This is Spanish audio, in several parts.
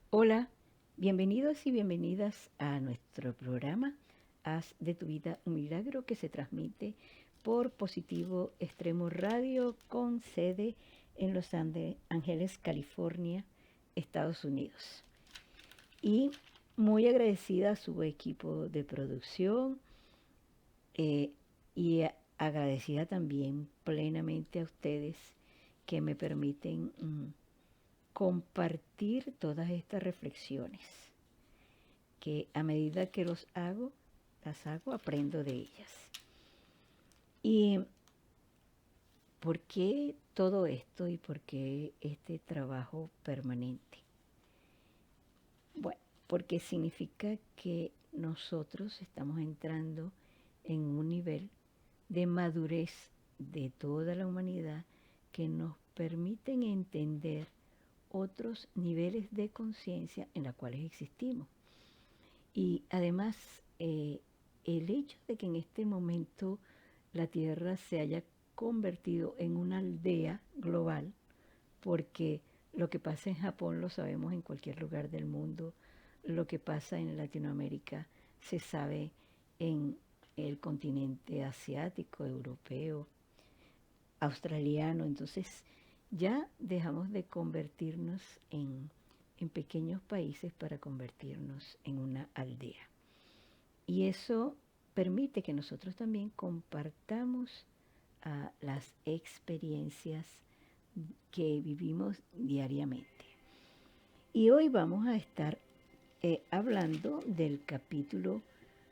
Hola, bienvenidos y bienvenidas a nuestro programa Haz de tu vida un milagro que se transmite por Positivo Extremo Radio con sede en Los Ángeles, California, Estados Unidos. Y muy agradecida a su equipo de producción eh, y agradecida también plenamente a ustedes que me permiten compartir todas estas reflexiones que a medida que las hago, aprendo de ellas. ¿Y por qué todo esto y por qué este trabajo permanente? Bueno, porque significa que nosotros estamos entrando en un nivel de madurez de toda la humanidad que nos permiten entender otros niveles de conciencia en los cuales existimos. Y además, el hecho de que en este momento la Tierra se haya convertido en una aldea global, porque lo que pasa en Japón lo sabemos en cualquier lugar del mundo, lo que pasa en Latinoamérica se sabe en el continente asiático, europeo, australiano. Entonces ya dejamos de convertirnos en pequeños países para convertirnos en una aldea. Y eso permite que nosotros también compartamos las experiencias que vivimos diariamente. Y hoy vamos a estar hablando del capítulo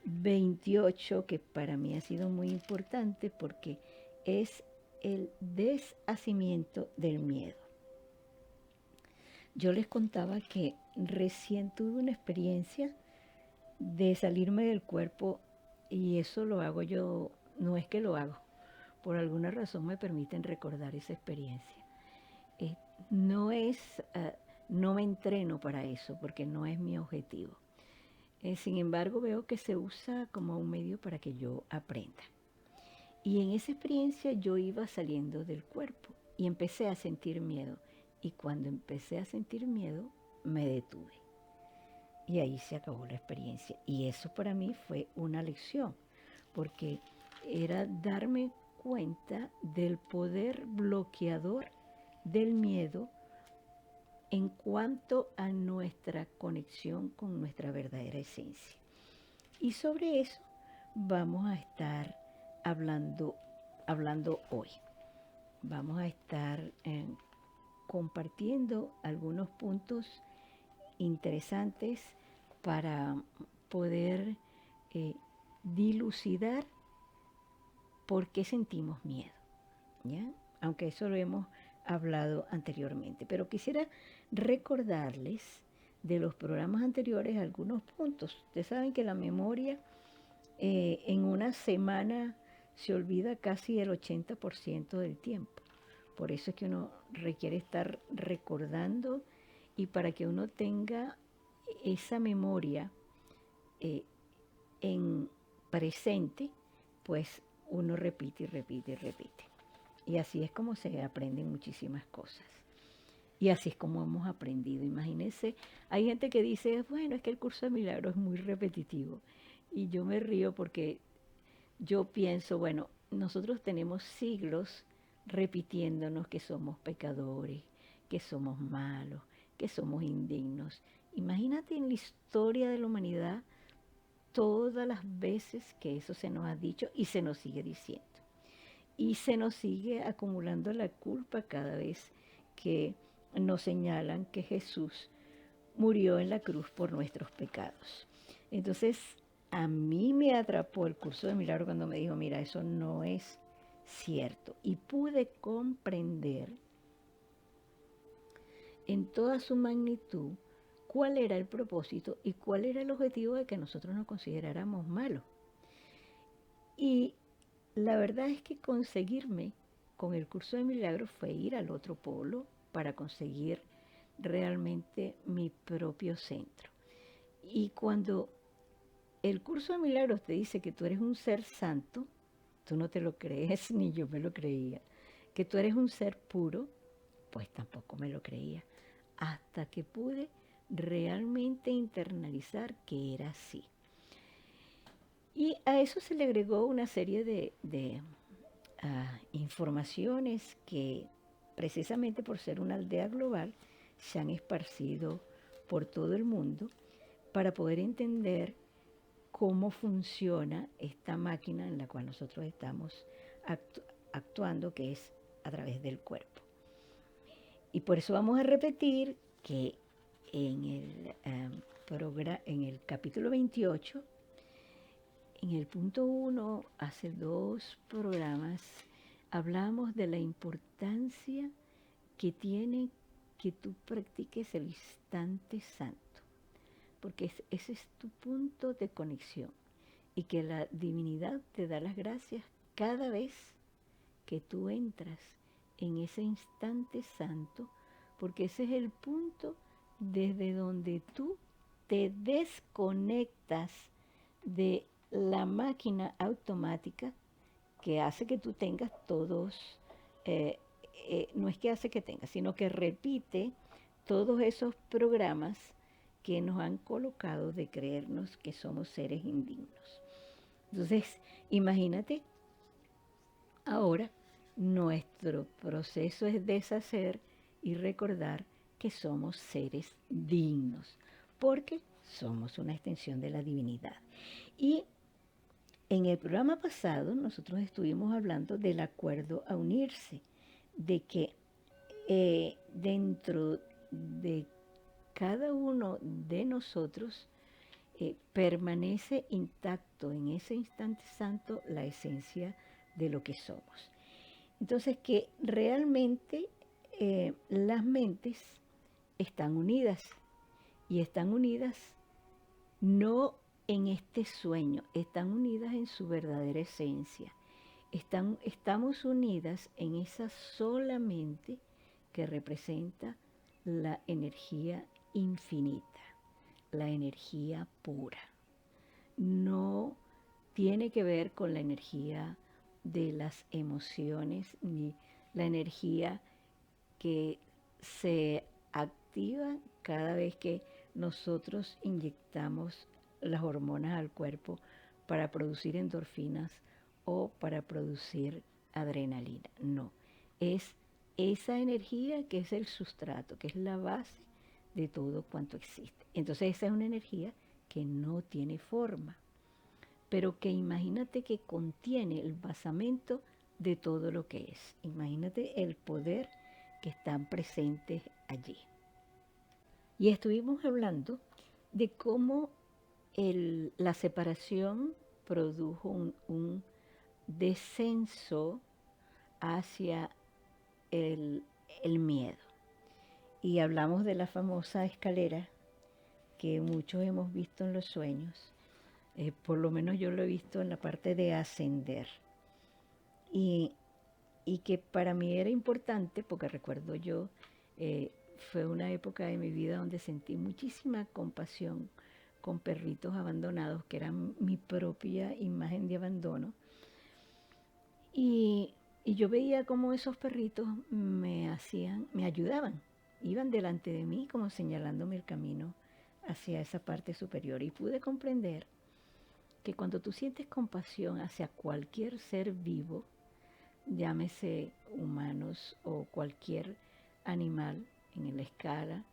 28, que para mí ha sido muy importante porque es el deshacimiento del miedo. Yo les contaba que recién tuve una experiencia de salirme del cuerpo y eso lo hago yo, no es que lo hago, por alguna razón me permiten recordar esa experiencia. Eh, no es, no me entreno para eso porque no es mi objetivo. Sin embargo, veo que se usa como un medio para que yo aprenda. Y en esa experiencia yo iba saliendo del cuerpo y empecé a sentir miedo. Y cuando empecé a sentir miedo, me detuve. Y ahí se acabó la experiencia. Y eso para mí fue una lección, porque era darme cuenta del poder bloqueador del miedo en cuanto a nuestra conexión con nuestra verdadera esencia. Y sobre eso vamos a estar hablando, hablando hoy. Vamos a estar compartiendo algunos puntos interesantes para poder eh, dilucidar por qué sentimos miedo, ¿ya? Aunque eso lo hemos hablado anteriormente. Pero quisiera recordarles de los programas anteriores algunos puntos. Ustedes saben que la memoria en una semana se olvida casi el 80% del tiempo. Por eso es que uno requiere estar recordando y para que uno tenga esa memoria eh, en presente, pues uno repite y repite y repite. Y así es como se aprenden muchísimas cosas. Y así es como hemos aprendido. Imagínense, hay gente que dice, bueno, es que el curso de milagros es muy repetitivo. Y yo me río porque yo pienso, bueno, nosotros tenemos siglos repitiéndonos que somos pecadores, que somos malos, que somos indignos. Imagínate en la historia de la humanidad todas las veces que eso se nos ha dicho y se nos sigue diciendo. Y se nos sigue acumulando la culpa cada vez que nos señalan que Jesús murió en la cruz por nuestros pecados. Entonces, a mí me atrapó el curso de milagro cuando me dijo, mira, eso no es cierto. Y pude comprender en toda su magnitud cuál era el propósito y cuál era el objetivo de que nosotros nos consideráramos malos. Y la verdad es que conseguirme con el curso de milagros fue ir al otro polo para conseguir realmente mi propio centro. Y cuando el curso de milagros te dice que tú eres un ser santo, tú no te lo crees, ni yo me lo creía. Que tú eres un ser puro, pues tampoco me lo creía. Hasta que pude realmente internalizar que era así. Y a eso se le agregó una serie de informaciones que precisamente por ser una aldea global se han esparcido por todo el mundo para poder entender cómo funciona esta máquina en la cual nosotros estamos actuando, que es a través del cuerpo. Y por eso vamos a repetir que en el capítulo 28, en el punto 1, hace 2 programas, hablamos de la importancia que tiene que tú practiques el instante santo, porque ese es tu punto de conexión y que la divinidad te da las gracias cada vez que tú entras en ese instante santo, porque ese es el punto desde donde tú te desconectas de la máquina automática que hace que tú tengas todos, no es que hace que tengas, sino que repite todos esos programas que nos han colocado de creernos que somos seres indignos. Entonces, imagínate, ahora nuestro proceso es deshacer y recordar que somos seres dignos, porque somos una extensión de la divinidad. Y en el programa pasado nosotros estuvimos hablando del acuerdo a unirse, de que dentro de cada uno de nosotros permanece intacto en ese instante santo la esencia de lo que somos. Entonces, que realmente las mentes están unidas, y están unidas no en este sueño, están unidas en su verdadera esencia. Estamos unidas en esa sola mente que representa la energía infinita, la energía pura. No tiene que ver con la energía de las emociones ni la energía que se activa cada vez que nosotros inyectamos las hormonas al cuerpo para producir endorfinas o para producir adrenalina. No, es esa energía que es el sustrato, que es la base de todo cuanto existe. Entonces esa es una energía que no tiene forma, pero que imagínate que contiene el basamento de todo lo que es. Imagínate el poder que están presentes allí. Y estuvimos hablando de cómo la separación produjo un descenso hacia el miedo. Y hablamos de la famosa escalera que muchos hemos visto en los sueños. Por lo menos yo lo he visto en la parte de ascender. Y que para mí era importante, porque recuerdo yo, fue una época de mi vida donde sentí muchísima compasión con perritos abandonados, que eran mi propia imagen de abandono. Y yo veía cómo esos perritos me ayudaban, iban delante de mí como señalándome el camino hacia esa parte superior. Y pude comprender que cuando tú sientes compasión hacia cualquier ser vivo, llámese humanos o cualquier animal en la escala,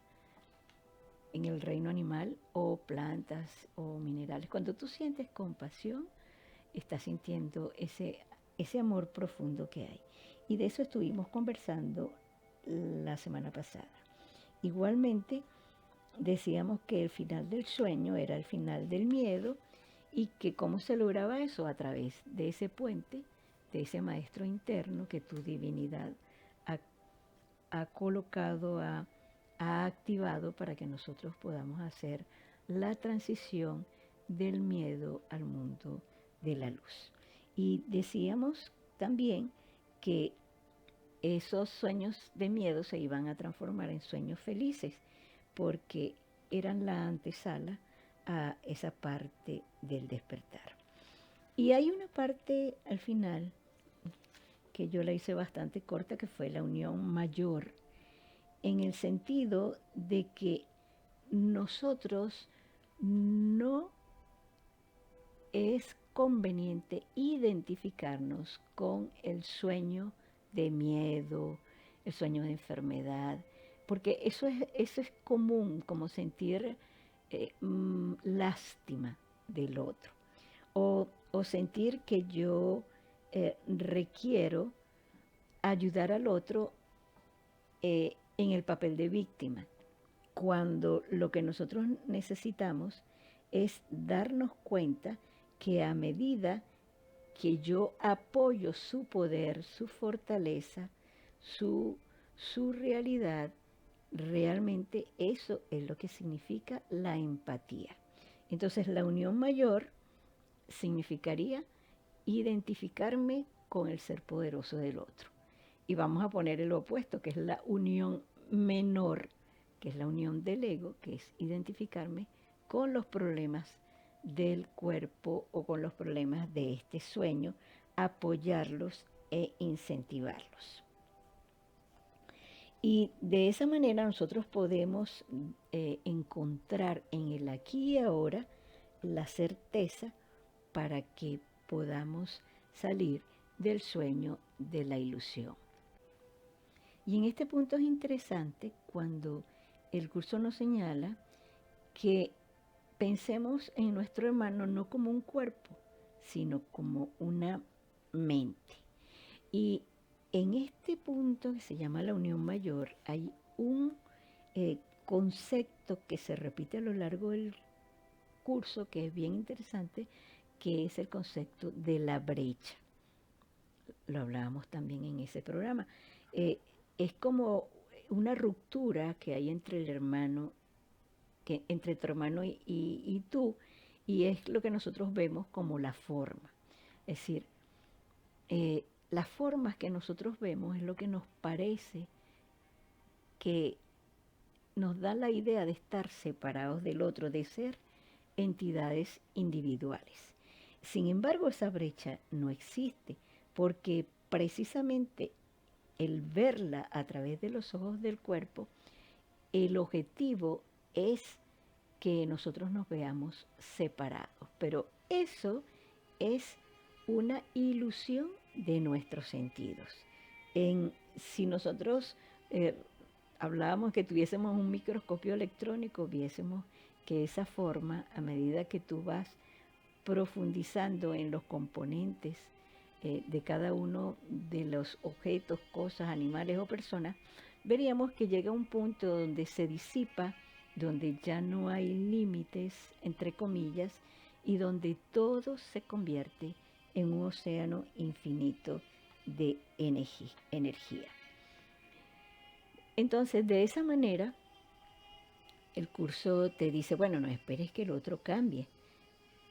en el reino animal, o plantas o minerales, cuando tú sientes compasión, estás sintiendo ese amor profundo que hay. Y de eso estuvimos conversando la semana pasada. Igualmente, decíamos que el final del sueño era el final del miedo, y que cómo se lograba eso a través de ese puente, de ese maestro interno que tu divinidad ha colocado, ha activado para que nosotros podamos hacer la transición del miedo al mundo de la luz. Y decíamos también que esos sueños de miedo se iban a transformar en sueños felices, porque eran la antesala a esa parte del despertar. Y hay una parte al final que yo la hice bastante corta, que fue la unión mayor, en el sentido de que nosotros no es conveniente identificarnos con el sueño de miedo, el sueño de enfermedad, porque eso es común, como sentir lástima del otro, o sentir que yo requiero ayudar al otro en el papel de víctima, cuando lo que nosotros necesitamos es darnos cuenta que a medida que yo apoyo su poder, su fortaleza, su realidad, realmente eso es lo que significa la empatía. Entonces la unión mayor significaría identificarme con el ser poderoso del otro. Y vamos a poner el opuesto, que es la unión menor, que es la unión del ego, que es identificarme con los problemas del cuerpo o con los problemas de este sueño, apoyarlos e incentivarlos. Y de esa manera nosotros podemos encontrar en el aquí y ahora la certeza para que podamos salir del sueño de la ilusión. Y en este punto es interesante cuando el curso nos señala que pensemos en nuestro hermano no como un cuerpo, sino como una mente. Y en este punto que se llama la unión mayor hay un concepto que se repite a lo largo del curso que es bien interesante, que es el concepto de la brecha. Lo hablábamos también en ese programa. Es como una ruptura que hay entre el hermano, entre tu hermano y tú, y es lo que nosotros vemos como la forma. Es decir, las formas que nosotros vemos es lo que nos parece que nos da la idea de estar separados del otro, de ser entidades individuales. Sin embargo, esa brecha no existe, porque precisamente el verla a través de los ojos del cuerpo, el objetivo es que nosotros nos veamos separados. Pero eso es una ilusión de nuestros sentidos. Si nosotros hablábamos que tuviésemos un microscopio electrónico, viésemos que esa forma, a medida que tú vas profundizando en los componentes de cada uno de los objetos, cosas, animales o personas, veríamos que llega un punto donde se disipa, donde ya no hay límites, entre comillas, y donde todo se convierte en un océano infinito de energía. Entonces, de esa manera, el curso te dice, bueno, no esperes que el otro cambie.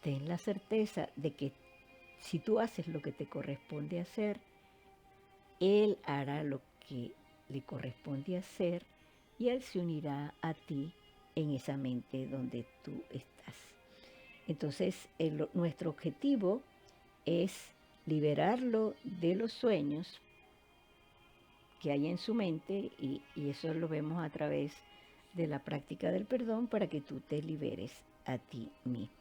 Ten la certeza de que si tú haces lo que te corresponde hacer, él hará lo que le corresponde hacer y él se unirá a ti en esa mente donde tú estás. Entonces, nuestro objetivo es liberarlo de los sueños que hay en su mente y eso lo vemos a través de la práctica del perdón para que tú te liberes a ti mismo.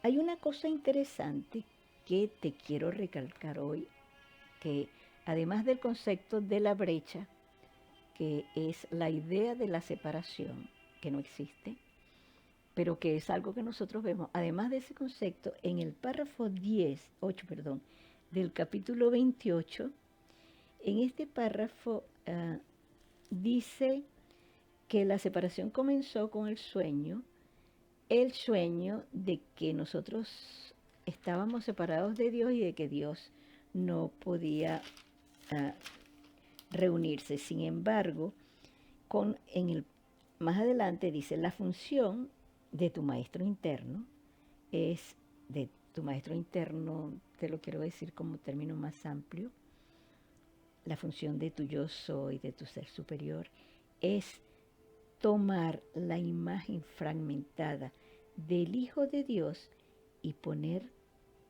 Hay una cosa interesante que te quiero recalcar hoy, que además del concepto de la brecha, que es la idea de la separación, que no existe, pero que es algo que nosotros vemos, además de ese concepto, en el párrafo 8, del capítulo 28, en este párrafo dice que la separación comenzó con el sueño de que nosotros estábamos separados de Dios y de que Dios no podía reunirse. Sin embargo, más adelante dice, la función de tu maestro interno te lo quiero decir como término más amplio, la función de tu yo soy, de tu ser superior, es tomar la imagen fragmentada del Hijo de Dios y poner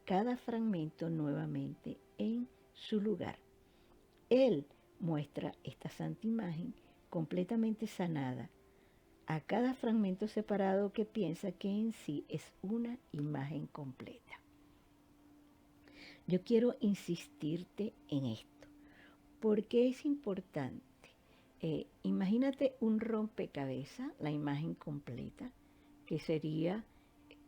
cada fragmento nuevamente en su lugar. Él muestra esta santa imagen completamente sanada, a cada fragmento separado que piensa que en sí es una imagen completa. Yo quiero insistirte en esto, porque es importante. Imagínate un rompecabezas, la imagen completa, que sería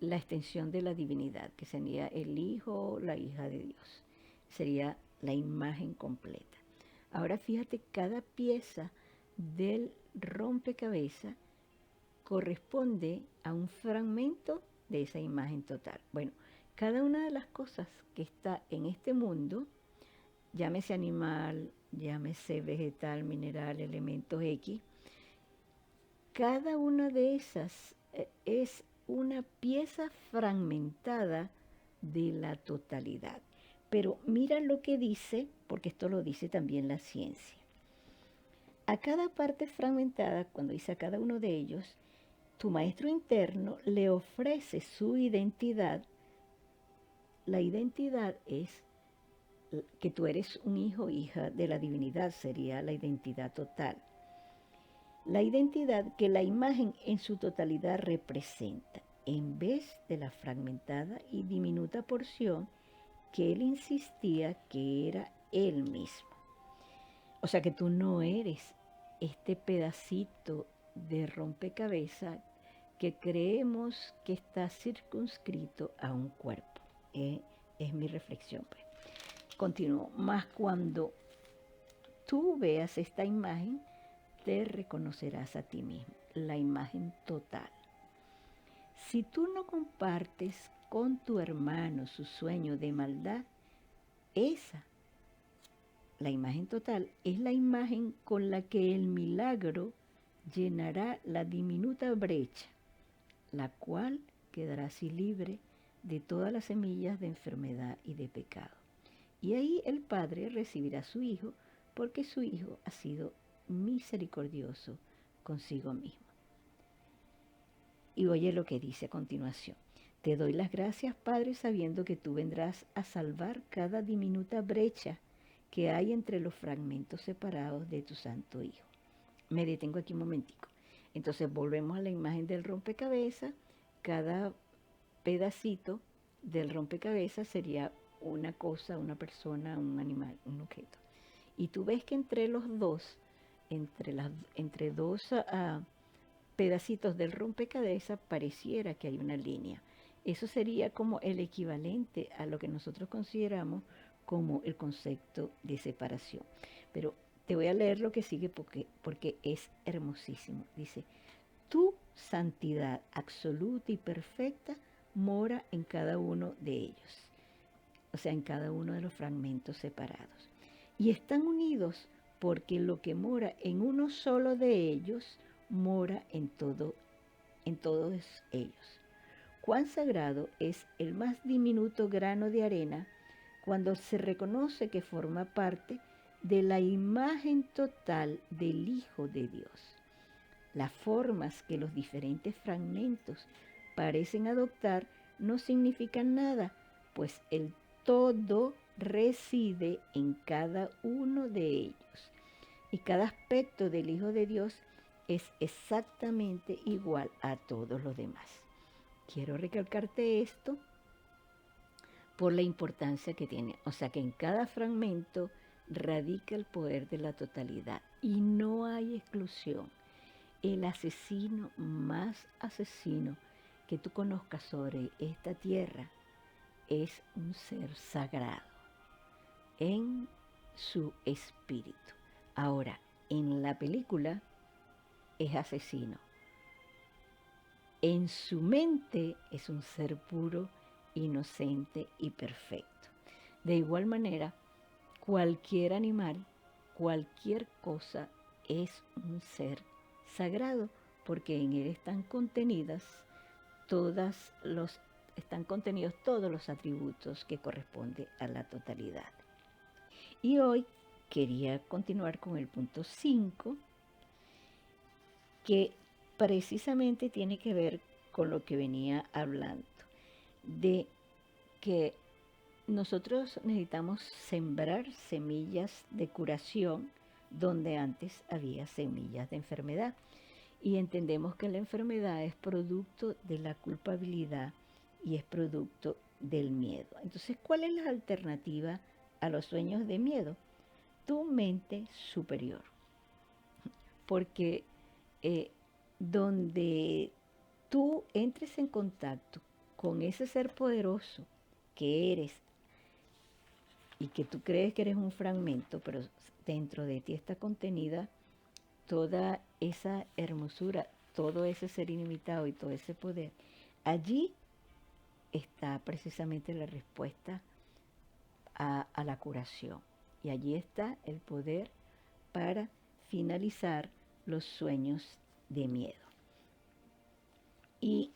la extensión de la divinidad, que sería el Hijo, la hija de Dios. Sería la imagen completa. Ahora fíjate, cada pieza del rompecabezas corresponde a un fragmento de esa imagen total. Bueno, cada una de las cosas que está en este mundo, llámese animal, llámese vegetal, mineral, elementos X, cada una de esas es una pieza fragmentada de la totalidad. Pero mira lo que dice, porque esto lo dice también la ciencia. A cada parte fragmentada, cuando dice a cada uno de ellos, tu maestro interno le ofrece su identidad. La identidad es que tú eres un hijo o hija de la divinidad, sería la identidad total. La identidad que la imagen en su totalidad representa, en vez de la fragmentada y diminuta porción que él insistía que era él mismo. O sea que tú no eres este pedacito de rompecabezas que creemos que está circunscrito a un cuerpo. Es mi reflexión, pues. Continúo. Más cuando tú veas esta imagen, te reconocerás a ti mismo, la imagen total. Si tú no compartes con tu hermano su sueño de maldad, esa, la imagen total, es la imagen con la que el milagro llenará la diminuta brecha, la cual quedará así libre de todas las semillas de enfermedad y de pecado. Y ahí el Padre recibirá a su Hijo, porque su Hijo ha sido misericordioso consigo mismo. Y oye lo que dice a continuación. Te doy las gracias, Padre, sabiendo que tú vendrás a salvar cada diminuta brecha que hay entre los fragmentos separados de tu Santo Hijo. Me detengo aquí un momentico. Entonces volvemos a la imagen del rompecabezas. Cada pedacito del rompecabezas sería una cosa, una persona, un animal, un objeto. Y tú ves que entre los dos, entre dos pedacitos del rompecabezas, pareciera que hay una línea. Eso sería como el equivalente a lo que nosotros consideramos como el concepto de separación. Pero te voy a leer lo que sigue porque es hermosísimo. Dice, tu santidad absoluta y perfecta mora en cada uno de ellos, o sea, en cada uno de los fragmentos separados. Y están unidos porque lo que mora en uno solo de ellos mora en todos ellos. Cuán sagrado es el más diminuto grano de arena cuando se reconoce que forma parte de la imagen total del Hijo de Dios. Las formas que los diferentes fragmentos parecen adoptar no significan nada, pues el todo reside en cada uno de ellos. Y cada aspecto del Hijo de Dios es exactamente igual a todos los demás. Quiero recalcarte esto por la importancia que tiene. O sea que en cada fragmento radica el poder de la totalidad y no hay exclusión. El asesino más asesino que tú conozcas sobre esta tierra es un ser sagrado en su espíritu. Ahora, en la película es asesino. En su mente es un ser puro, inocente y perfecto. De igual manera, cualquier animal, cualquier cosa es un ser sagrado, porque en él están contenidos todos los atributos que corresponden a la totalidad. Y hoy quería continuar con el punto 5, que precisamente tiene que ver con lo que venía hablando, de que nosotros necesitamos sembrar semillas de curación donde antes había semillas de enfermedad. y entendemos que la enfermedad es producto de la culpabilidad y es producto del miedo. Entonces, ¿cuál es la alternativa a los sueños de miedo? Tu mente superior. Porque donde tú entres en contacto con ese ser poderoso que eres y que tú crees que eres un fragmento, pero dentro de ti está contenida toda esa hermosura, todo ese ser ilimitado y todo ese poder, allí está precisamente la respuesta a la curación. Y allí está el poder para finalizar los sueños de miedo. Y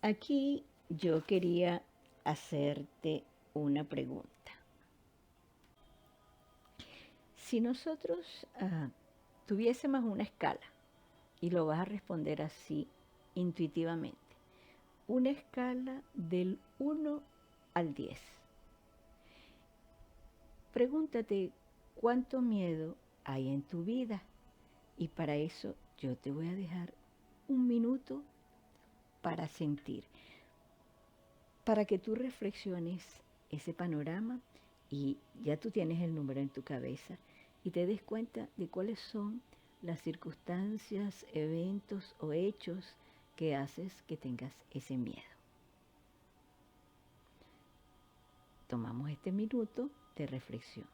aquí yo quería hacerte una pregunta. Si nosotros tuviésemos una escala, y lo vas a responder así intuitivamente, una escala del 1 al 10. Pregúntate cuánto miedo hay en tu vida y para eso yo te voy a dejar un minuto para sentir, para que tú reflexiones ese panorama y ya tú tienes el número en tu cabeza y te des cuenta de cuáles son las circunstancias, eventos o hechos que haces que tengas ese miedo. Tomamos este minuto de reflexión.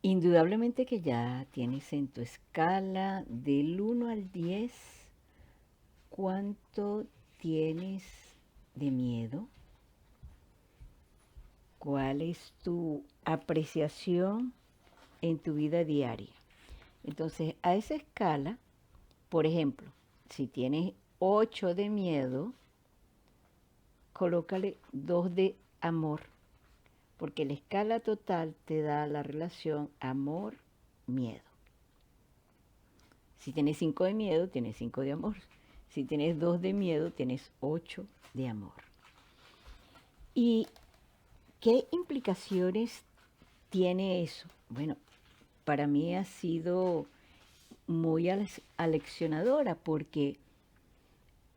Indudablemente que ya tienes en tu escala del 1 al 10 cuánto tienes de miedo, cuál es tu apreciación en tu vida diaria. Entonces, a esa escala, por ejemplo, si tienes 8 de miedo, colócale 2 de amor, porque la escala total te da la relación amor-miedo. Si tienes 5 de miedo, tienes 5 de amor. Si tienes 2 de miedo, tienes 8 de amor. ¿Y qué implicaciones tiene eso? Bueno, para mí ha sido muy aleccionadora porque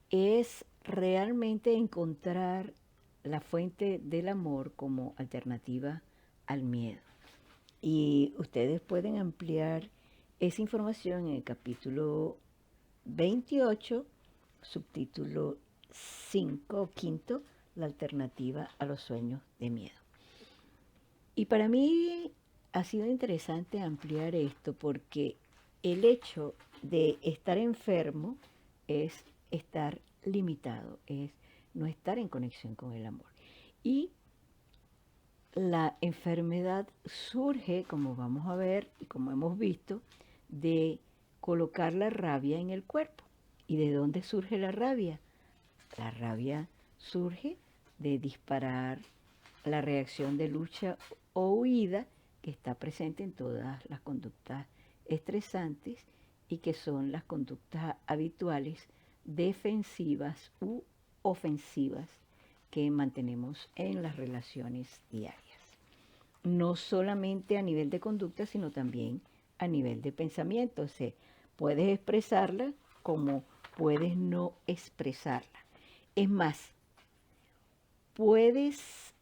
es realmente encontrar la fuente del amor como alternativa al miedo. Y ustedes pueden ampliar esa información en el capítulo 28, subtítulo 5 o quinto, la alternativa a los sueños de miedo. Y para mí ha sido interesante ampliar esto porque el hecho de estar enfermo es estar limitado, es no estar en conexión con el amor. Y la enfermedad surge, como vamos a ver y como hemos visto, de colocar la rabia en el cuerpo. ¿Y de dónde surge la rabia? La rabia surge de disparar la reacción de lucha o huida que está presente en todas las conductas estresantes y que son las conductas habituales defensivas u ofensivas que mantenemos en las relaciones diarias. No solamente a nivel de conducta, sino también a nivel de pensamiento. O sea, puedes expresarla como puedes no expresarla. Es más, puedes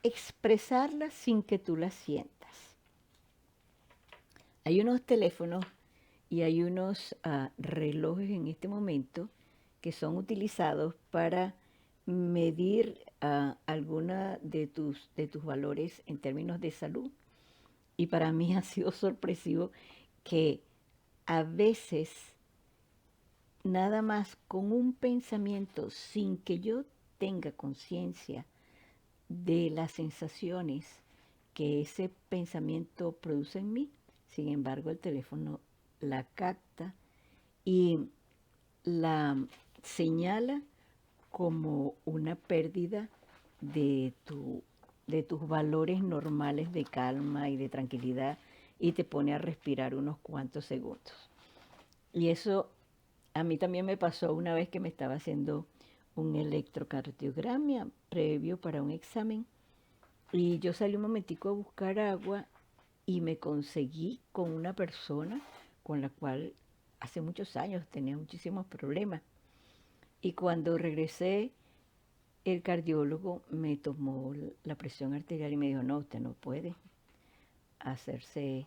expresarla sin que tú la sientas. Hay unos teléfonos y hay unos relojes en este momento que son utilizados para medir alguna de tus valores en términos de salud. Y para mí ha sido sorpresivo que a veces nada más con un pensamiento, sin que yo tenga conciencia de las sensaciones que ese pensamiento produce en mí, sin embargo el teléfono la capta y la señala como una pérdida de, de tus valores normales de calma y de tranquilidad y te pone a respirar unos cuantos segundos. Y eso a mí también me pasó una vez que me estaba haciendo un electrocardiograma previo para un examen y yo salí un momentico a buscar agua y me conseguí con una persona con la cual hace muchos años tenía muchísimos problemas. Y cuando regresé, el cardiólogo me tomó la presión arterial y me dijo, no, usted no puede hacerse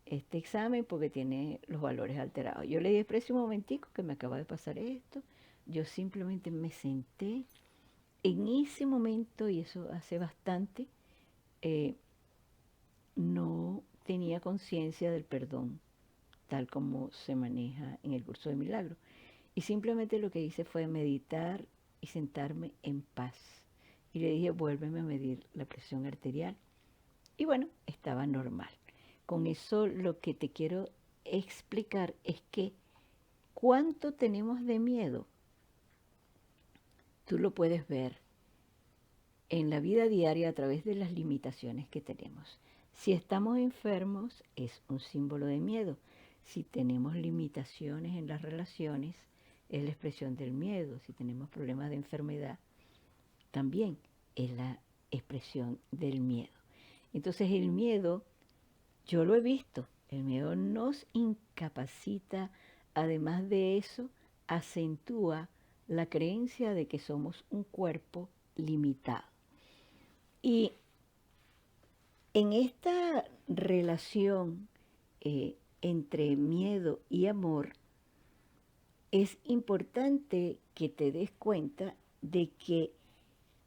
este examen porque tiene los valores alterados. Yo le di expreso un momentico que me acaba de pasar esto. Yo simplemente me senté en ese momento, y eso hace bastante, no tenía conciencia del perdón, tal como se maneja en el curso de milagros. Y simplemente lo que hice fue meditar y sentarme en paz. Y le dije, vuélveme a medir la presión arterial. Y bueno, estaba normal. Con eso lo que te quiero explicar es que cuánto tenemos de miedo, tú lo puedes ver en la vida diaria a través de las limitaciones que tenemos. Si estamos enfermos es un símbolo de miedo. Si tenemos limitaciones en las relaciones es la expresión del miedo. Si tenemos problemas de enfermedad también es la expresión del miedo. Entonces el miedo, yo lo he visto, el miedo nos incapacita, además de eso, acentúa la creencia de que somos un cuerpo limitado. Y en esta relación entre miedo y amor, es importante que te des cuenta de que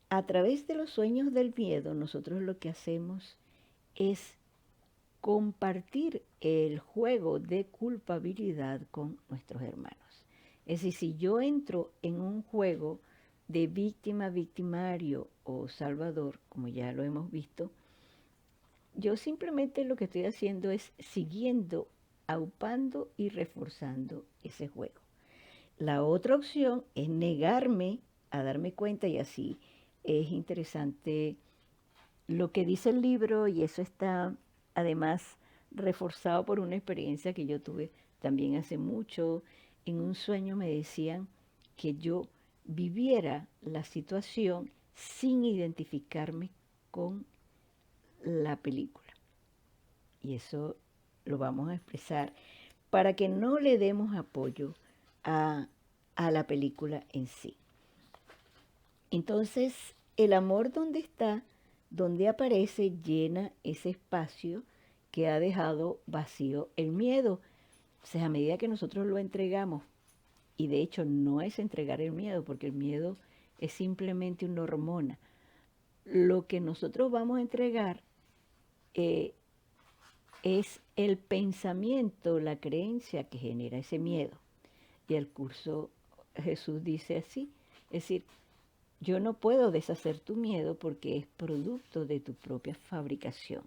a través de los sueños del miedo, nosotros lo que hacemos es compartir el juego de culpabilidad con nuestros hermanos. Es decir, si yo entro en un juego de víctima, victimario o salvador, como ya lo hemos visto, yo simplemente lo que estoy haciendo es siguiendo, aupando y reforzando ese juego. La otra opción es negarme a darme cuenta, y así es interesante lo que dice el libro, y eso está además reforzado por una experiencia que yo tuve también hace mucho. En un sueño me decían que yo viviera la situación sin identificarme con la película. Y eso lo vamos a expresar para que no le demos apoyo a la película en sí. Entonces, el amor donde está, donde aparece, llena ese espacio que ha dejado vacío el miedo. O sea, a medida que nosotros lo entregamos, y de hecho no es entregar el miedo, porque el miedo es simplemente una hormona. Lo que nosotros vamos a entregar es el pensamiento, la creencia que genera ese miedo. Y el curso Jesús dice así, es decir, yo no puedo deshacer tu miedo porque es producto de tu propia fabricación,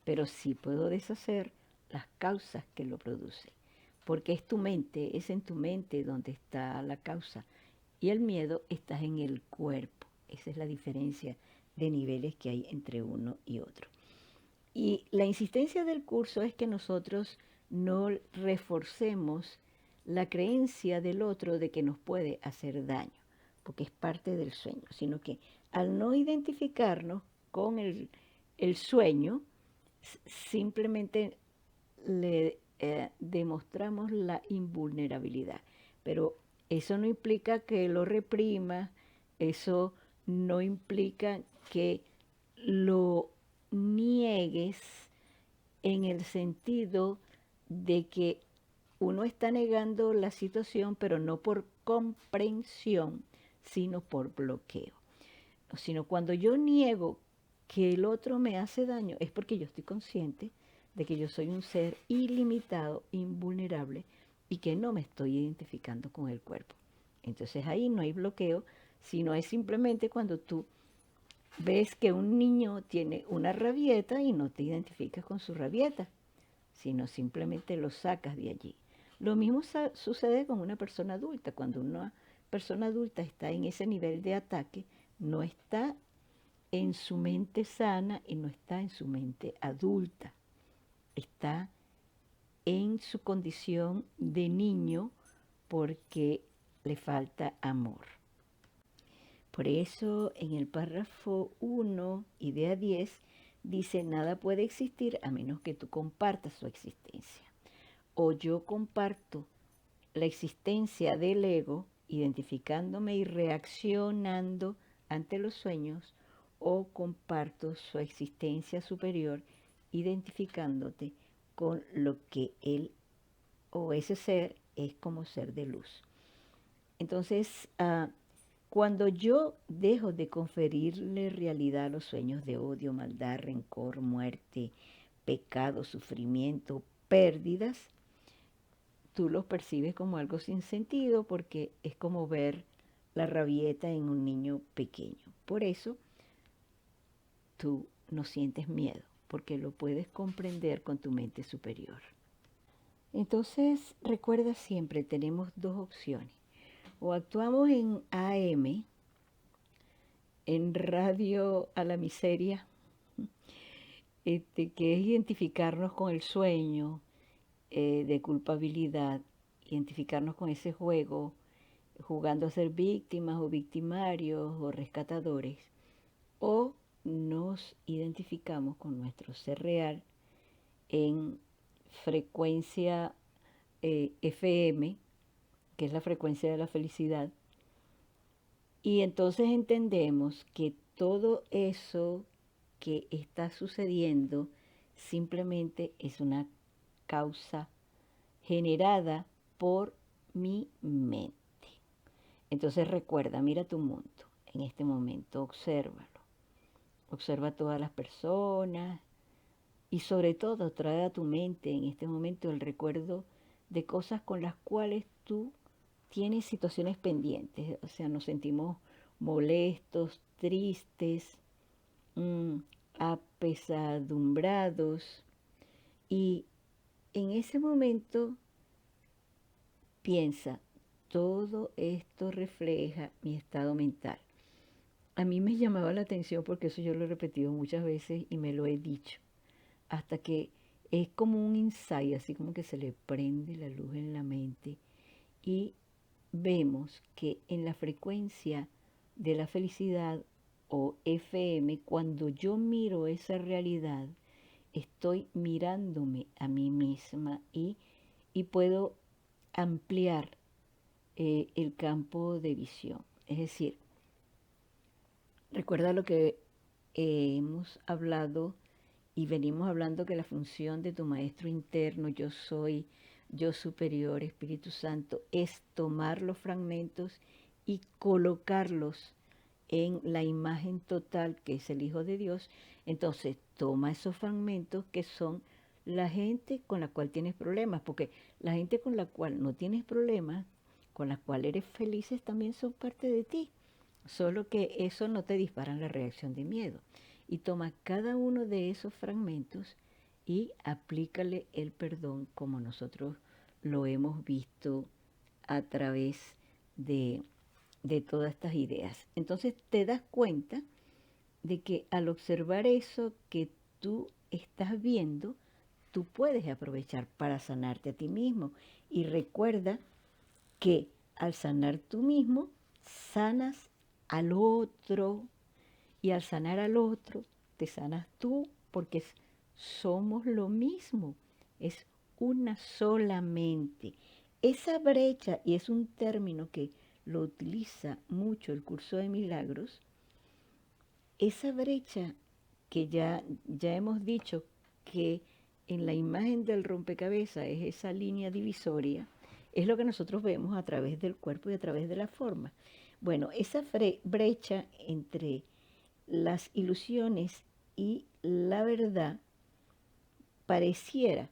pero sí puedo deshacer las causas que lo producen, porque es tu mente, es en tu mente donde está la causa, y el miedo está en el cuerpo. Esa es la diferencia de niveles que hay entre uno y otro. Y la insistencia del curso es que nosotros no reforcemos la creencia del otro de que nos puede hacer daño, porque es parte del sueño, sino que al no identificarnos con el sueño, simplemente le demostramos la invulnerabilidad. Pero eso no implica que lo reprima, eso no implica que lo niegues en el sentido de que uno está negando la situación, pero no por comprensión, sino por bloqueo. Sino cuando yo niego que el otro me hace daño, es porque yo estoy consciente de que yo soy un ser ilimitado, invulnerable, y que no me estoy identificando con el cuerpo. Entonces ahí no hay bloqueo, sino es simplemente cuando tú ves que un niño tiene una rabieta y no te identificas con su rabieta, sino simplemente lo sacas de allí. Lo mismo sucede con una persona adulta. Cuando una persona adulta está en ese nivel de ataque, no está en su mente sana y no está en su mente adulta. Está en su condición de niño porque le falta amor. Por eso en el párrafo 1, idea 10, dice, nada puede existir a menos que tú compartas su existencia. O yo comparto la existencia del ego, identificándome y reaccionando ante los sueños, o comparto su existencia superior, identificándote con lo que él o ese ser es como ser de luz. Entonces, cuando yo dejo de conferirle realidad a los sueños de odio, maldad, rencor, muerte, pecado, sufrimiento, pérdidas, tú los percibes como algo sin sentido porque es como ver la rabieta en un niño pequeño. Por eso tú no sientes miedo, porque lo puedes comprender con tu mente superior. Entonces, recuerda siempre, tenemos dos opciones. O actuamos en AM, en radio a la miseria, que es identificarnos con el sueño de culpabilidad, identificarnos con ese juego, jugando a ser víctimas o victimarios o rescatadores, o nos identificamos con nuestro ser real en frecuencia FM, que es la frecuencia de la felicidad, y entonces entendemos que todo eso que está sucediendo simplemente es una causa generada por mi mente. Entonces recuerda, mira tu mundo en este momento, obsérvalo. Observa a todas las personas y sobre todo trae a tu mente en este momento el recuerdo de cosas con las cuales tú tienes situaciones pendientes. O sea, nos sentimos molestos, tristes, apesadumbrados, y en ese momento piensa, todo esto refleja mi estado mental. A mí me llamaba la atención porque eso yo lo he repetido muchas veces y me lo he dicho, hasta que es como un insight, así como que se le prende la luz en la mente y vemos que en la frecuencia de la felicidad o FM, cuando yo miro esa realidad, estoy mirándome a mí misma y puedo ampliar el campo de visión. Es decir, recuerda lo que hemos hablado y venimos hablando, que la función de tu maestro interno, yo soy, yo superior, Espíritu Santo, es tomar los fragmentos y colocarlos en la imagen total que es el Hijo de Dios. Entonces toma esos fragmentos que son la gente con la cual tienes problemas, porque la gente con la cual no tienes problemas, con la cual eres felices, también son parte de ti, solo que eso no te dispara la reacción de miedo. Y toma cada uno de esos fragmentos y aplícale el perdón como nosotros lo hemos visto a través de todas estas ideas. Entonces te das cuenta de que al observar eso que tú estás viendo, tú puedes aprovechar para sanarte a ti mismo. Y recuerda que al sanar tú mismo, sanas al otro y al sanar al otro, te sanas tú porque somos lo mismo, es una sola mente. Esa brecha, y es un término que lo utiliza mucho el curso de milagros, esa brecha que ya hemos dicho que en la imagen del rompecabezas es esa línea divisoria, es lo que nosotros vemos a través del cuerpo y a través de la forma. Bueno, esa brecha entre las ilusiones y la verdad pareciera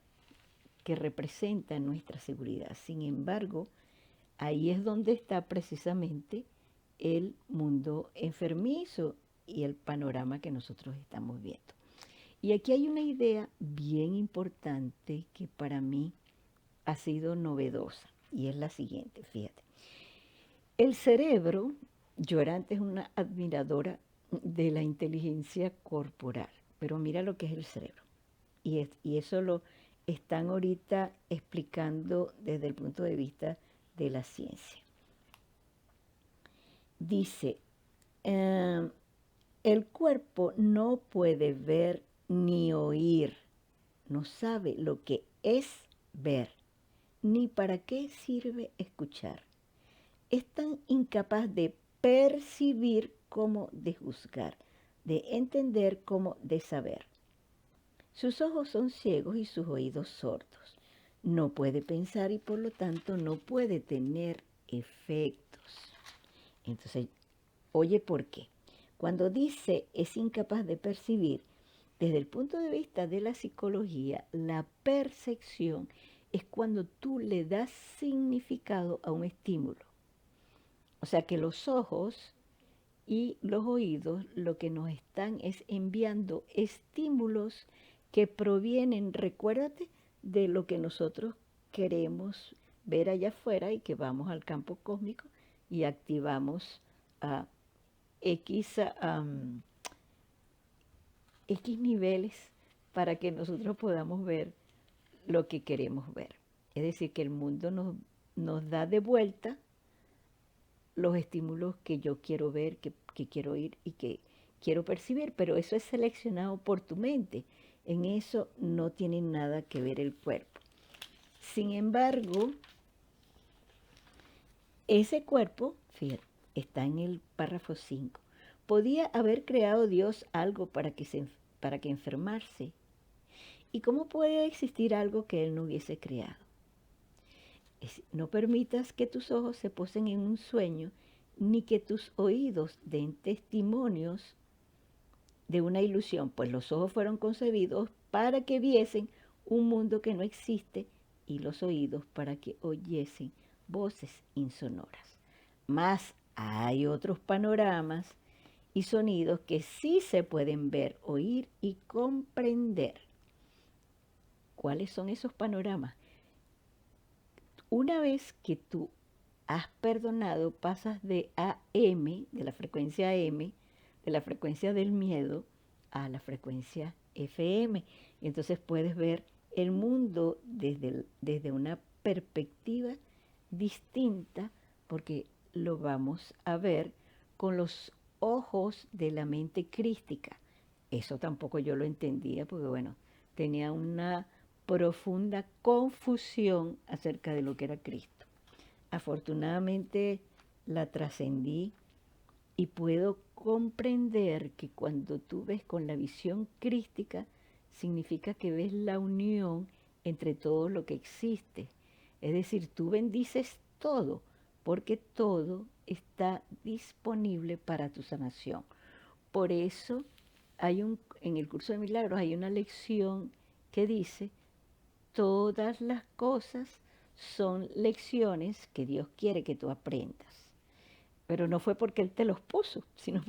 que representa nuestra seguridad. Sin embargo, ahí es donde está precisamente el mundo enfermizo y el panorama que nosotros estamos viendo. Y aquí hay una idea bien importante que para mí ha sido novedosa y es la siguiente, fíjate. El cerebro, yo era antes una admiradora de la inteligencia corporal, pero mira lo que es el cerebro. Y eso lo están ahorita explicando desde el punto de vista de la ciencia. Dice, el cuerpo no puede ver ni oír, no sabe lo que es ver, ni para qué sirve escuchar. Es tan incapaz de percibir como de juzgar, de entender como de saber. Sus ojos son ciegos y sus oídos sordos. No puede pensar y por lo tanto no puede tener efectos. Entonces, oye, ¿por qué? Cuando dice es incapaz de percibir, desde el punto de vista de la psicología, la percepción es cuando tú le das significado a un estímulo. O sea que los ojos y los oídos lo que nos están es enviando estímulos que provienen, recuérdate, de lo que nosotros queremos ver allá afuera y que vamos al campo cósmico y activamos a X, X niveles para que nosotros podamos ver lo que queremos ver. Es decir, que el mundo nos da de vuelta los estímulos que yo quiero ver, que quiero oír y que quiero percibir, pero eso es seleccionado por tu mente. En eso no tiene nada que ver el cuerpo. Sin embargo, ese cuerpo, fíjate, está en el párrafo 5. ¿Podía haber creado Dios algo para que enfermarse? ¿Y cómo puede existir algo que Él no hubiese creado? No permitas que tus ojos se posen en un sueño, ni que tus oídos den testimonios de una ilusión, pues los ojos fueron concebidos para que viesen un mundo que no existe y los oídos para que oyesen voces insonoras. Mas hay otros panoramas y sonidos que sí se pueden ver, oír y comprender. ¿Cuáles son esos panoramas? Una vez que tú has perdonado, pasas de AM, de la frecuencia AM, de la frecuencia del miedo, a la frecuencia FM. Y entonces puedes ver el mundo desde una perspectiva distinta, porque lo vamos a ver con los ojos de la mente crística. Eso tampoco yo lo entendía, porque bueno, tenía una profunda confusión acerca de lo que era Cristo. Afortunadamente la trascendí y puedo comprender que cuando tú ves con la visión crística, significa que ves la unión entre todo lo que existe. Es decir, tú bendices todo, porque todo está disponible para tu sanación. Por eso en el curso de milagros hay una lección que dice, todas las cosas son lecciones que Dios quiere que tú aprendas. Pero no fue porque Él te los puso, sino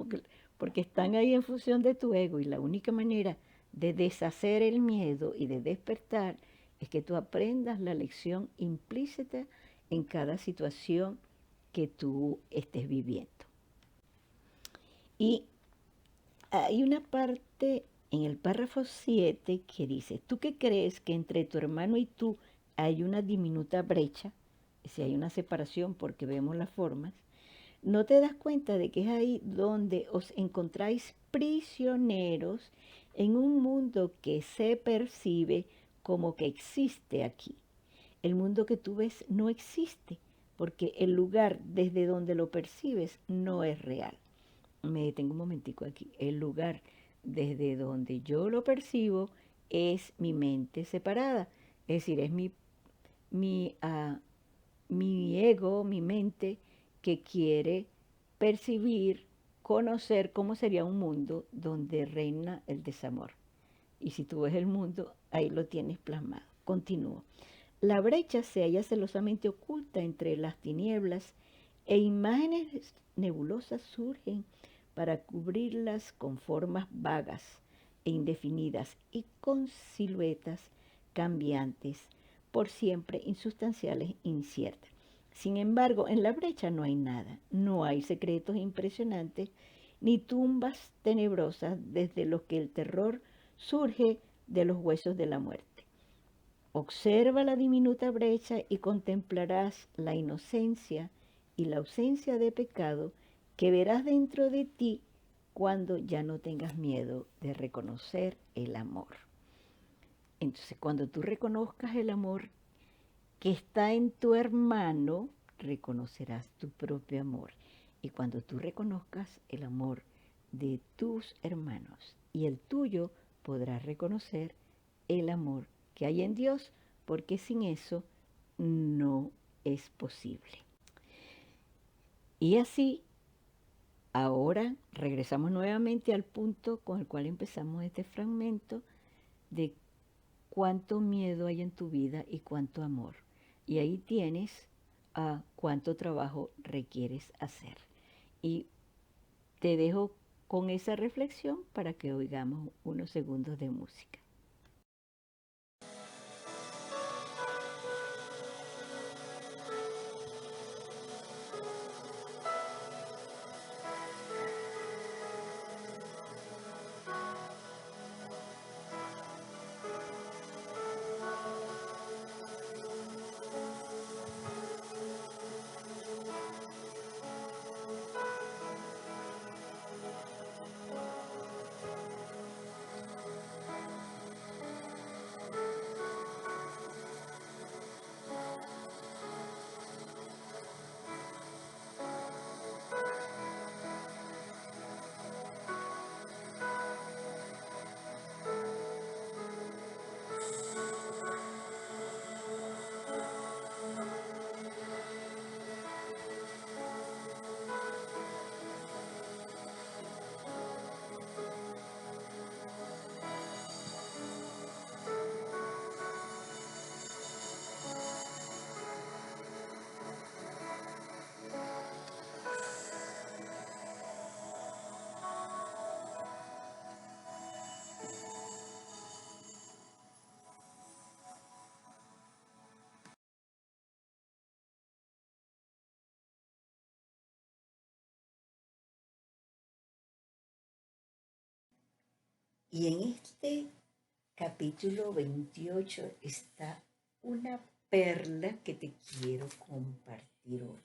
porque están ahí en función de tu ego. Y la única manera de deshacer el miedo y de despertar es que tú aprendas la lección implícita en cada situación que tú estés viviendo. Y hay una parte en el párrafo 7 que dice, ¿tú qué crees que entre tu hermano y tú hay una diminuta brecha? Si hay una separación porque vemos las formas. no te das cuenta de que es ahí donde os encontráis prisioneros en un mundo que se percibe como que existe aquí. El mundo que tú ves no existe, porque el lugar desde donde lo percibes no es real. Me detengo un momentico aquí. El lugar desde donde yo lo percibo es mi mente separada. Es decir, es mi, ah, mi ego, mi mente, que quiere percibir, conocer cómo sería un mundo donde reina el desamor. Y si tú ves el mundo, ahí lo tienes plasmado. Continúo. La brecha se halla celosamente oculta entre las tinieblas e imágenes nebulosas surgen para cubrirlas con formas vagas e indefinidas y con siluetas cambiantes, por siempre insustanciales, inciertas. Sin embargo, en la brecha no hay nada, no hay secretos impresionantes ni tumbas tenebrosas desde los que el terror surge de los huesos de la muerte. Observa la diminuta brecha y contemplarás la inocencia y la ausencia de pecado que verás dentro de ti cuando ya no tengas miedo de reconocer el amor. Entonces, cuando tú reconozcas el amor que está en tu hermano, reconocerás tu propio amor. Y cuando tú reconozcas el amor de tus hermanos y el tuyo, podrás reconocer el amor que hay en Dios, porque sin eso no es posible. Y así, ahora regresamos nuevamente al punto con el cual empezamos este fragmento de cuánto miedo hay en tu vida y cuánto amor. Y ahí tienes a cuánto trabajo requieres hacer. Y te dejo con esa reflexión para que oigamos unos segundos de música. Y en este capítulo 28 está una perla que te quiero compartir hoy.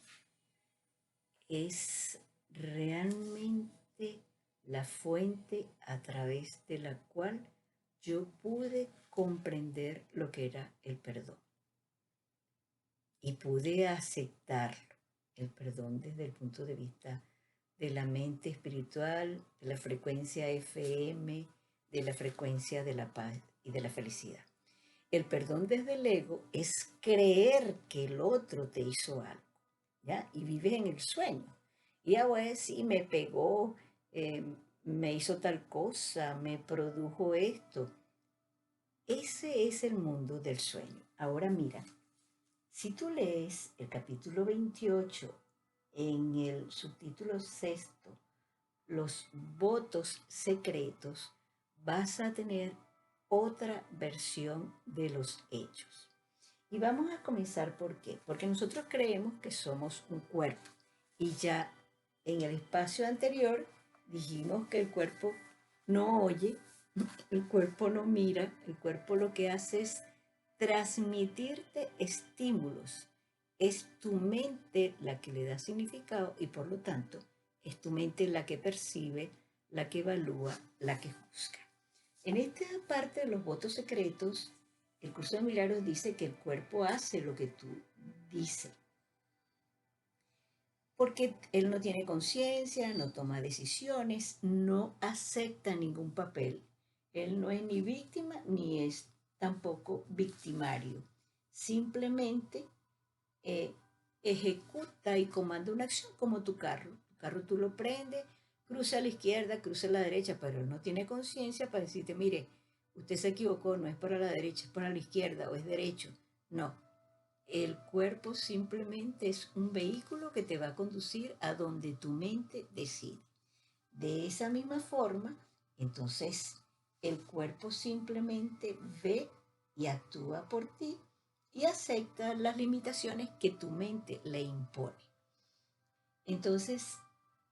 Es realmente la fuente a través de la cual yo pude comprender lo que era el perdón y pude aceptar el perdón desde el punto de vista de la mente espiritual, de la frecuencia FM, de la frecuencia de la paz y de la felicidad. El perdón desde el ego es creer que el otro te hizo algo, ¿ya? Y vives en el sueño. Y ahora sí me pegó, eh, me hizo tal cosa, me produjo esto. Ese es el mundo del sueño. Ahora mira, si tú lees el capítulo 28 en el subtítulo sexto, los votos secretos, vas a tener otra versión de los hechos. Y vamos a comenzar ¿por qué? Porque nosotros creemos que somos un cuerpo. Y ya en el espacio anterior dijimos que el cuerpo no oye, el cuerpo no mira, el cuerpo lo que hace es transmitirte estímulos es tu mente la que le da significado y por lo tanto es tu mente la que percibe, la que evalúa, la que juzga. En esta parte de los votos secretos, el curso de milagros dice que el cuerpo hace lo que tú dices, porque él no tiene conciencia, no toma decisiones, no acepta ningún papel. Él no es ni víctima ni es tampoco victimario. Simplemente eh, ejecuta y comanda una acción como tu carro. Tu carro tú lo prendes, cruza a la izquierda, cruza a la derecha, pero él no tiene conciencia para decirte, mire, usted se equivocó, no es para la derecha, es para la izquierda o es derecho. No, el cuerpo simplemente es un vehículo que te va a conducir a donde tu mente decide. De esa misma forma, entonces el cuerpo simplemente ve y actúa por ti y acepta las limitaciones que tu mente le impone. Entonces,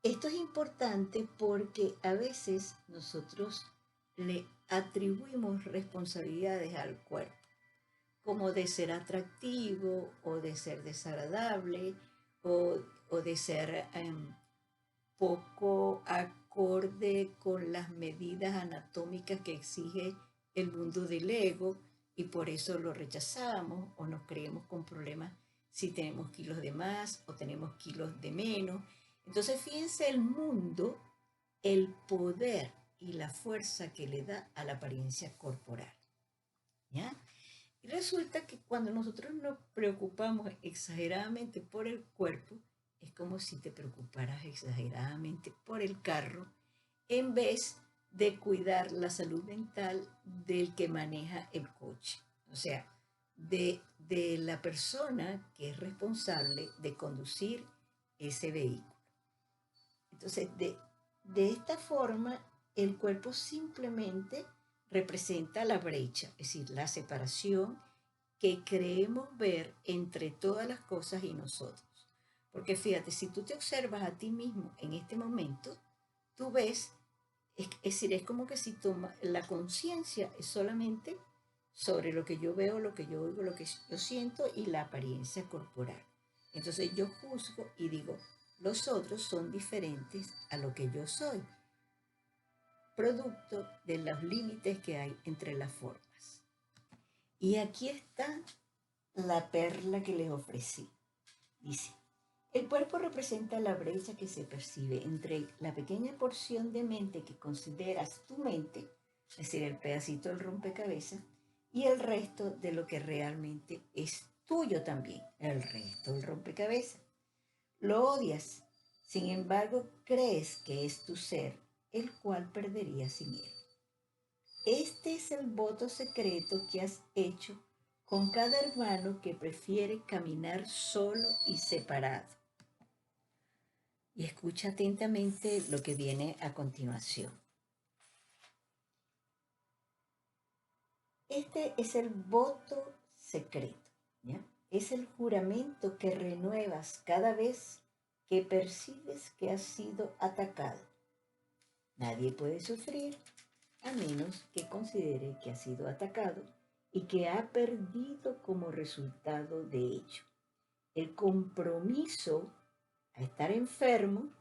esto es importante porque a veces nosotros le atribuimos responsabilidades al cuerpo, como de ser atractivo o de ser desagradable o de ser poco acorde con las medidas anatómicas que exige el mundo del ego y por eso lo rechazamos o nos creemos con problemas si tenemos kilos de más o tenemos kilos de menos. Entonces fíjense el mundo, el poder y la fuerza que le da a la apariencia corporal. ¿Ya? Y resulta que cuando nosotros nos preocupamos exageradamente por el cuerpo, es como si te preocuparas exageradamente por el carro en vez de cuidar la salud mental del que maneja el coche. O sea, de la persona que es responsable de conducir ese vehículo. Entonces, de esta forma, el cuerpo simplemente representa la brecha, es decir, la separación que creemos ver entre todas las cosas y nosotros. Porque fíjate, si tú te observas a ti mismo en este momento, tú ves, es decir, es como que si toma, la conciencia es solamente sobre lo que yo veo, lo que yo oigo, lo que yo siento y la apariencia corporal. Entonces yo juzgo y digo, los otros son diferentes a lo que yo soy, producto de los límites que hay entre las formas. Y aquí está la perla que les ofrecí. Dice, el cuerpo representa la brecha que se percibe entre la pequeña porción de mente que consideras tu mente, es decir, el pedacito del rompecabezas, y el resto de lo que realmente es tuyo también, el resto del rompecabezas. Lo odias, sin embargo, crees que es tu ser, el cual perdería sin él. Este es el voto secreto que has hecho con cada hermano que prefiere caminar solo y separado. Y escucha atentamente lo que viene a continuación. Este es el voto secreto, ¿ya? Es el juramento que renuevas cada vez que percibes que has sido atacado. Nadie puede sufrir a menos que considere que ha sido atacado y que ha perdido como resultado de ello. El compromiso a estar enfermo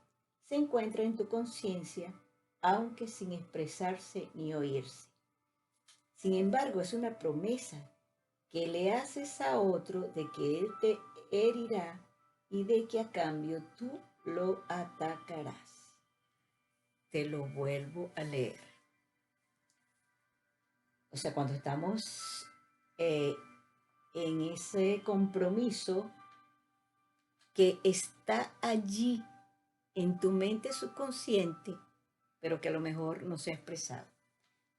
se encuentra en tu conciencia, aunque sin expresarse ni oírse. Sin embargo, es una promesa que le haces a otro de que él te herirá y de que a cambio tú lo atacarás. Te lo vuelvo a leer. O sea, cuando estamos en ese compromiso que está allí en tu mente subconsciente, pero que a lo mejor no se ha expresado.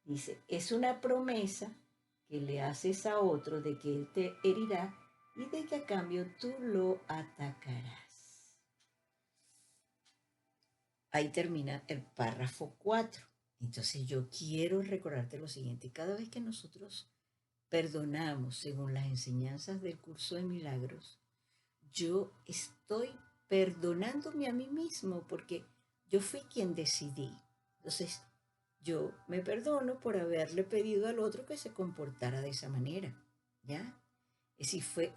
Dice, es una promesa que le haces a otro de que él te herirá y de que a cambio tú lo atacarás. Ahí termina el párrafo 4. Entonces yo quiero recordarte lo siguiente, cada vez que nosotros perdonamos según las enseñanzas del curso de milagros, yo estoy perdonándome a mí mismo porque yo fui quien decidí. Entonces, yo me perdono por haberle pedido al otro que se comportara de esa manera, ¿ya? Es decir, fue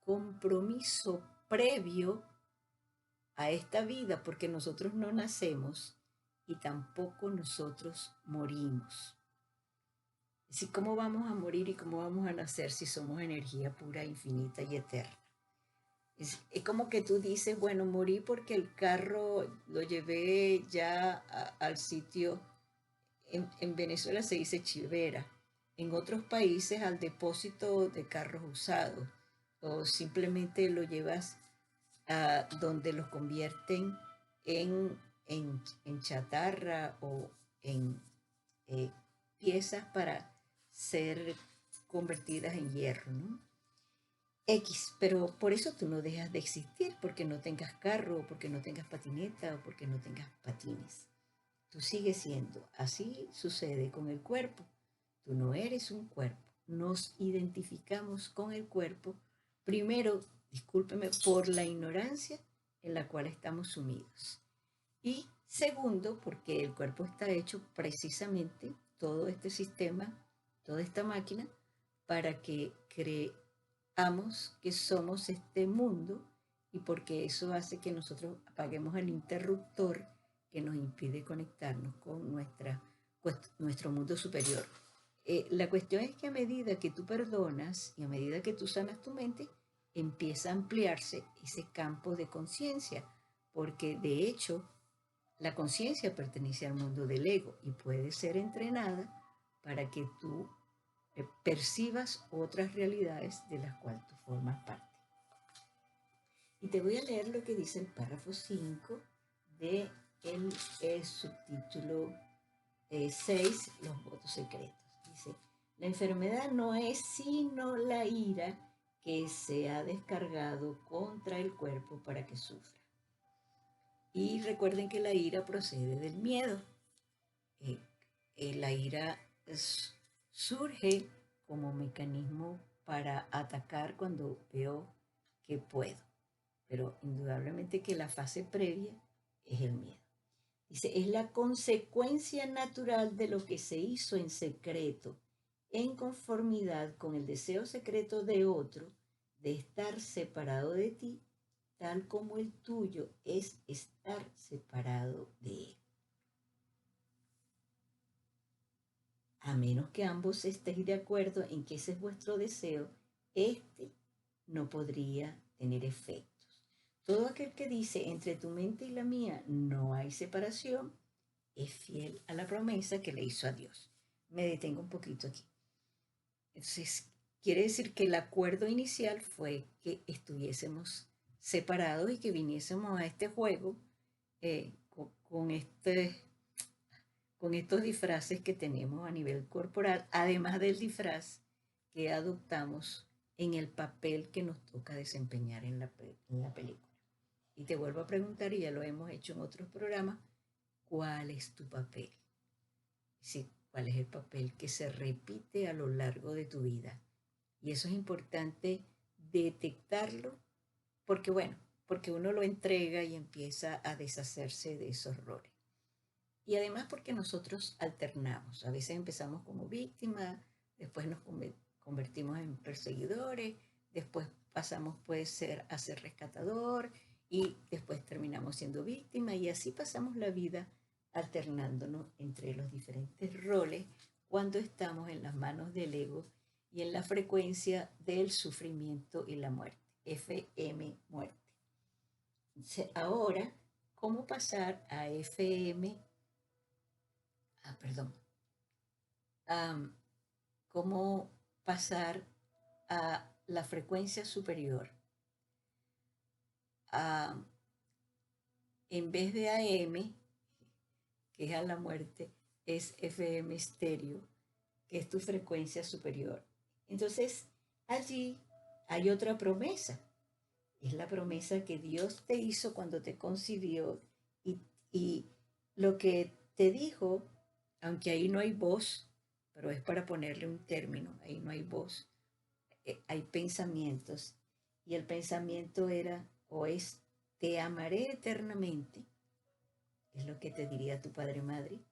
compromiso previo a esta vida, porque nosotros no nacemos y tampoco nosotros morimos. Así, ¿cómo vamos a morir y cómo vamos a nacer si somos energía pura, infinita y eterna? Es como que tú dices, bueno, morí porque el carro lo llevé ya al sitio, en Venezuela se dice chivera, en otros países al depósito de carros usados, o simplemente lo llevas a donde los convierten en chatarra o en eh, piezas para ser convertidas en hierro, ¿no? X, pero por eso tú no dejas de existir, porque no tengas carro, o porque no tengas patineta, o porque no tengas patines. Tú sigues siendo. Así sucede con el cuerpo. Tú no eres un cuerpo. Nos identificamos con el cuerpo, primero, discúlpeme, por la ignorancia en la cual estamos sumidos. Y segundo, porque el cuerpo está hecho precisamente, todo este sistema, toda esta máquina, para que creamos que somos este mundo, y porque eso hace que nosotros apaguemos el interruptor que nos impide conectarnos con nuestro mundo superior. La cuestión es que a medida que tú perdonas y a medida que tú sanas tu mente, empieza a ampliarse ese campo de conciencia, porque de hecho la conciencia pertenece al mundo del ego y puede ser entrenada para que tú percibas otras realidades de las cuales tú formas parte. Y te voy a leer lo que dice el párrafo 5 de el subtítulo 6, los votos secretos. Dice, la enfermedad no es sino la ira que se ha descargado contra el cuerpo para que sufra. Y recuerden que la ira procede del miedo. La ira surge como mecanismo para atacar cuando veo que puedo. Pero indudablemente que la fase previa es el miedo. Dice, es la consecuencia natural de lo que se hizo en secreto, en conformidad con el deseo secreto de otro de estar separado de ti, tal como el tuyo es estar separado de él. A menos que ambos estéis de acuerdo en que ese es vuestro deseo, este no podría tener efectos. Todo aquel que dice entre tu mente y la mía no hay separación, es fiel a la promesa que le hizo a Dios. Me detengo un poquito aquí. Entonces, quiere decir que el acuerdo inicial fue que estuviésemos separados y que viniésemos a este juego con estos disfraces que tenemos a nivel corporal, además del disfraz que adoptamos en el papel que nos toca desempeñar en la película. Y te vuelvo a preguntar, y ya lo hemos hecho en otros programas, ¿cuál es tu papel? Sí, ¿cuál es el papel que se repite a lo largo de tu vida? Y eso es importante detectarlo porque, bueno, porque uno lo entrega y empieza a deshacerse de esos roles. Y además porque nosotros alternamos. A veces empezamos como víctimas, después nos convertimos en perseguidores, después pasamos puede ser a ser rescatador y después terminamos siendo víctimas y así pasamos la vida alternándonos entre los diferentes roles cuando estamos en las manos del ego y en la frecuencia del sufrimiento y la muerte. FM, muerte. Ahora, ¿cómo pasar a FM? Perdón. ¿Cómo pasar a la frecuencia superior? En vez de AM, que es a la muerte, es FM estéreo, que es tu frecuencia superior. Entonces, allí hay otra promesa. Es la promesa que Dios te hizo cuando te concibió y lo que te dijo, aunque ahí no hay voz, pero es para ponerle un término, ahí no hay voz, hay pensamientos. Y el pensamiento era o es, te amaré eternamente, es lo que te diría tu padre madre.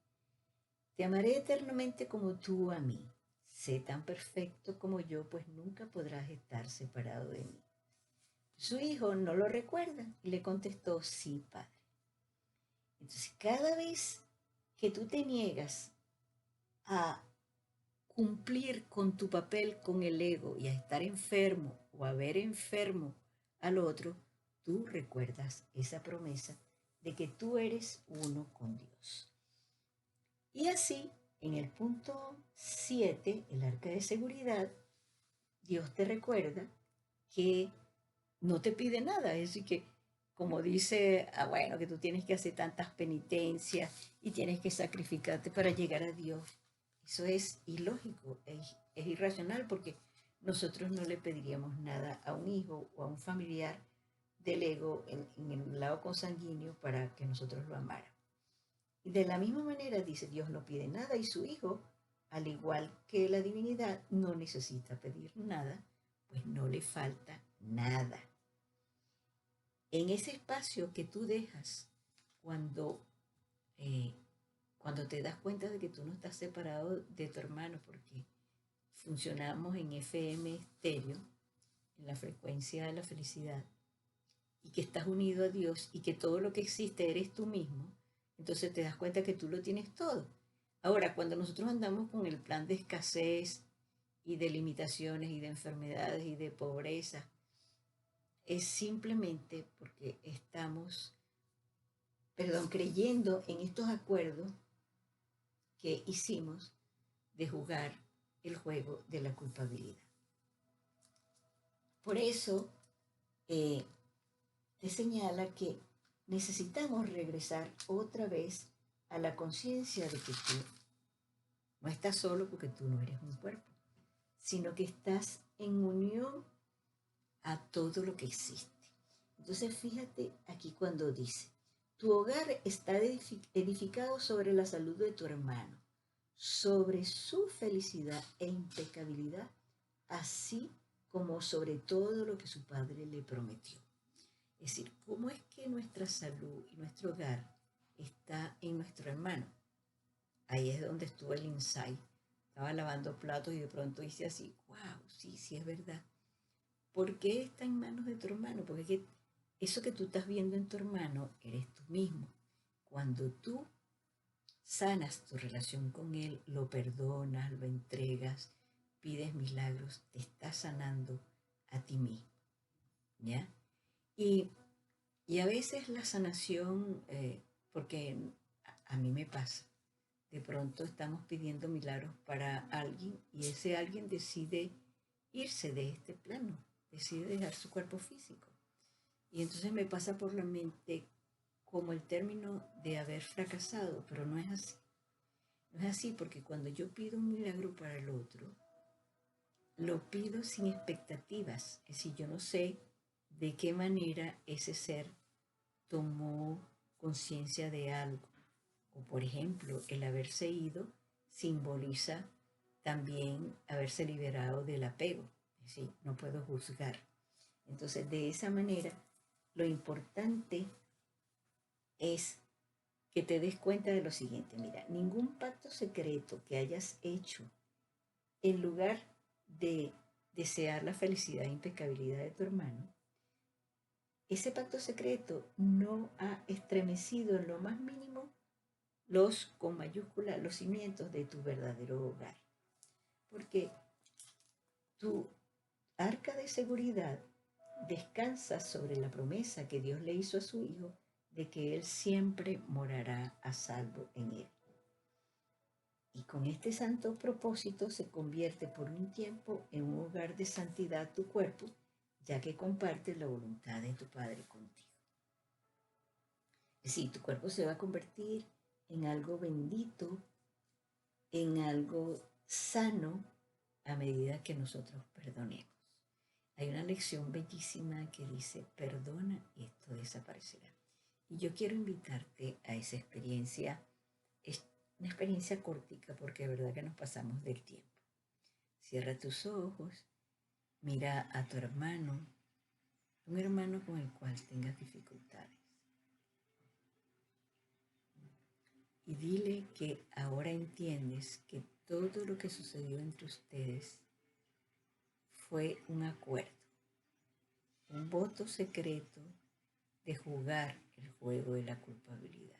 Te amaré eternamente como tú a mí. Sé tan perfecto como yo, pues nunca podrás estar separado de mí. Su hijo no lo recuerda y le contestó, sí, padre. Entonces, cada vez que tú te niegas a cumplir con tu papel con el ego y a estar enfermo o a ver enfermo al otro, tú recuerdas esa promesa de que tú eres uno con Dios. Y así, en el punto 7, el arca de seguridad, Dios te recuerda que no te pide nada, es decir, que como dice, bueno, que tú tienes que hacer tantas penitencias y tienes que sacrificarte para llegar a Dios. Eso es ilógico, es irracional porque nosotros no le pediríamos nada a un hijo o a un familiar del ego en el lado consanguíneo para que nosotros lo amáramos. Y de la misma manera dice, Dios no pide nada y su hijo, al igual que la divinidad, no necesita pedir nada, pues no le falta nada. En ese espacio que tú dejas cuando, eh, cuando te das cuenta de que tú no estás separado de tu hermano, porque funcionamos en FM estéreo, en la frecuencia de la felicidad, y que estás unido a Dios y que todo lo que existe eres tú mismo, entonces te das cuenta que tú lo tienes todo. Ahora, cuando nosotros andamos con el plan de escasez y de limitaciones y de enfermedades y de pobreza, es simplemente porque estamos, perdón, creyendo en estos acuerdos que hicimos de jugar el juego de la culpabilidad. Por eso eh, te señala que necesitamos regresar otra vez a la conciencia de que tú no estás solo porque tú no eres un cuerpo, sino que estás en unión a todo lo que existe. Entonces fíjate aquí cuando dice, tu hogar está edificado sobre la salud de tu hermano, sobre su felicidad e impecabilidad, así como sobre todo lo que su padre le prometió. Es decir, ¿cómo es que nuestra salud y nuestro hogar está en nuestro hermano? Ahí es donde estuvo el insight. Estaba lavando platos y de pronto hice así, wow, sí, sí es verdad. ¿Por qué está en manos de tu hermano? Porque es que eso que tú estás viendo en tu hermano eres tú mismo. Cuando tú sanas tu relación con él, lo perdonas, lo entregas, pides milagros, te estás sanando a ti mismo, ¿ya? Y, y a veces la sanación, porque a mí me pasa, de pronto estamos pidiendo milagros para alguien y ese alguien decide irse de este plano, decide dejar su cuerpo físico. Y entonces me pasa por la mente como el término de haber fracasado, pero no es así. No es así porque cuando yo pido un milagro para el otro, lo pido sin expectativas. Es decir, yo no sé de qué manera ese ser tomó conciencia de algo. O por ejemplo, el haberse ido simboliza también haberse liberado del apego. Es decir, no puedo juzgar. Entonces, de esa manera, lo importante es que te des cuenta de lo siguiente. Mira, ningún pacto secreto que hayas hecho en lugar de desear la felicidad e impecabilidad de tu hermano, ese pacto secreto no ha estremecido en lo más mínimo con mayúscula, los cimientos de tu verdadero hogar. Porque tu arca de seguridad descansa sobre la promesa que Dios le hizo a su Hijo de que Él siempre morará a salvo en Él. Y con este santo propósito se convierte por un tiempo en un hogar de santidad tu cuerpo, ya que comparte la voluntad de tu Padre contigo. Es decir, tu cuerpo se va a convertir en algo bendito, en algo sano, a medida que nosotros perdonemos. Hay una lección bellísima que dice, perdona y esto desaparecerá. Y yo quiero invitarte a esa experiencia. Es una experiencia cortica porque de verdad que nos pasamos del tiempo. Cierra tus ojos, mira a tu hermano, un hermano con el cual tengas dificultades. Y dile que ahora entiendes que todo lo que sucedió entre ustedes fue un acuerdo. un voto secreto de jugar el juego de la culpabilidad.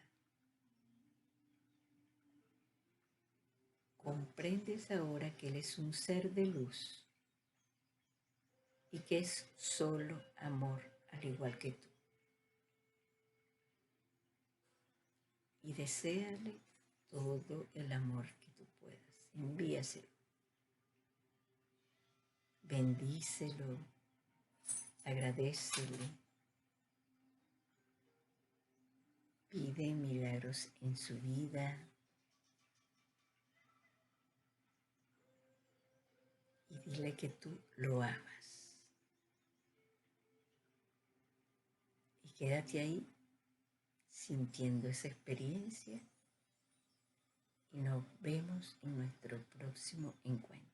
Comprendes ahora que Él es un ser de luz y que es solo amor, al igual que tú. Y deséale todo el amor que tú puedas. Envíaselo. Bendícelo. Agradécele. Pide milagros en su vida. Y dile que tú lo amas. Y quédate ahí sintiendo esa experiencia y nos vemos en nuestro próximo encuentro.